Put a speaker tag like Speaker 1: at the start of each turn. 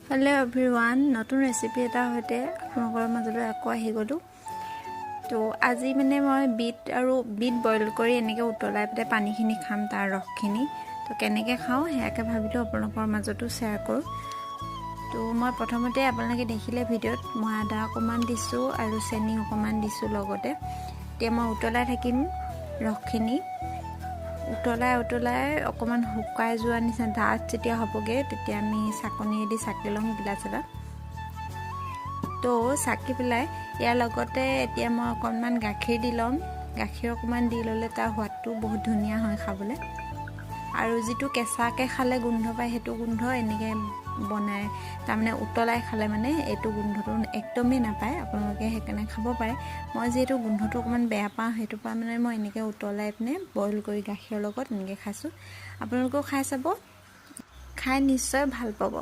Speaker 1: hello everyone नতুन recipe এটা হতে আপোনালোকৰ মাজলৈ আকৌ আহি গলো তো আজি মানে মই বিট বইল কৰি এনেকৈ উতলাই পেলাই পানীখিনি খাম তাৰ ৰসখিনি তো কেনেকৈ খাও হেয়াকে ভাবিলো আপোনালোকৰ মাজতো শেয়াৰ কৰো তো মই প্ৰথমতে আপোনালোকে দেখিলে ভিডিঅ'ত মই আদা অকমান দিছো আৰু চেনি অকমান দিছো লগতে তে মই উতলাই থাকিম ৰসখিনি উতলাই অকমান হুকাই যোৱা নিচিনা ডাঠ যেতিয়া হ'বগে তেতিয়া আমি চাকনিয়েদি চাকি লম গিলাচ এটা তো চাকি পেলাই ইয়াৰ লগতে এতিয়া মই অকমান গাখীৰ দি লম গাখীৰ অকমান দি ললে তাৰ সোৱাদটো বহুত ধুনীয়া হয় খাবলে আৰু যেটো কেঁচাকে খালে গোন্ধ পায় হেতু গোন্ধ এনেকে বনাই তাৰমানে উতলাই খালে মানে এটো গোন্ধটো একদমই নাপায় আপোনালোকে হেকানে খাব পাৰে মই যেটো গোন্ধটো অকমান বেয়া পাওঁ হেতু পা মানে মই এনেকে উতলাই পিনে বইল কৰি গাখীৰৰ লগত এনেকে খাইছো আপোনালোকেও খাই চাব খাই নিশ্চয় ভাল পাব